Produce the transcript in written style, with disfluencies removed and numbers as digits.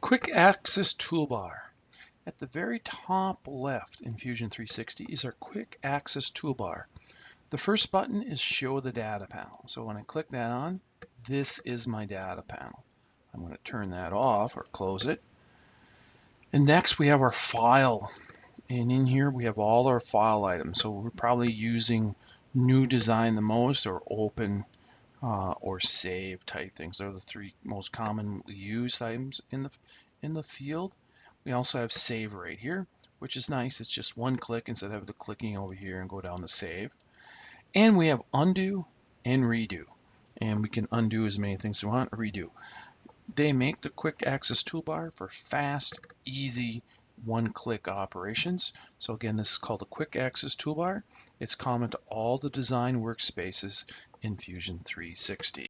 Quick Access Toolbar. At the very top left in Fusion 360 is our Quick Access Toolbar. The first button is Show the Data Panel. So when I click that on, this is my data panel. I'm going to turn that off or close it. And next we have our File. And in here we have all our file items. So we're probably using New Design the most, or Open, or Save type things. They're the three most commonly used items in the field. We also have Save right here, which is nice. It's just one click instead of clicking over here and go down to Save. And we have Undo and Redo. And we can undo as many things as we want, or redo. They make the Quick Access Toolbar for fast, easy, one-click operations. So again, this is called the Quick Access Toolbar. It's common to all the design workspaces in Fusion 360.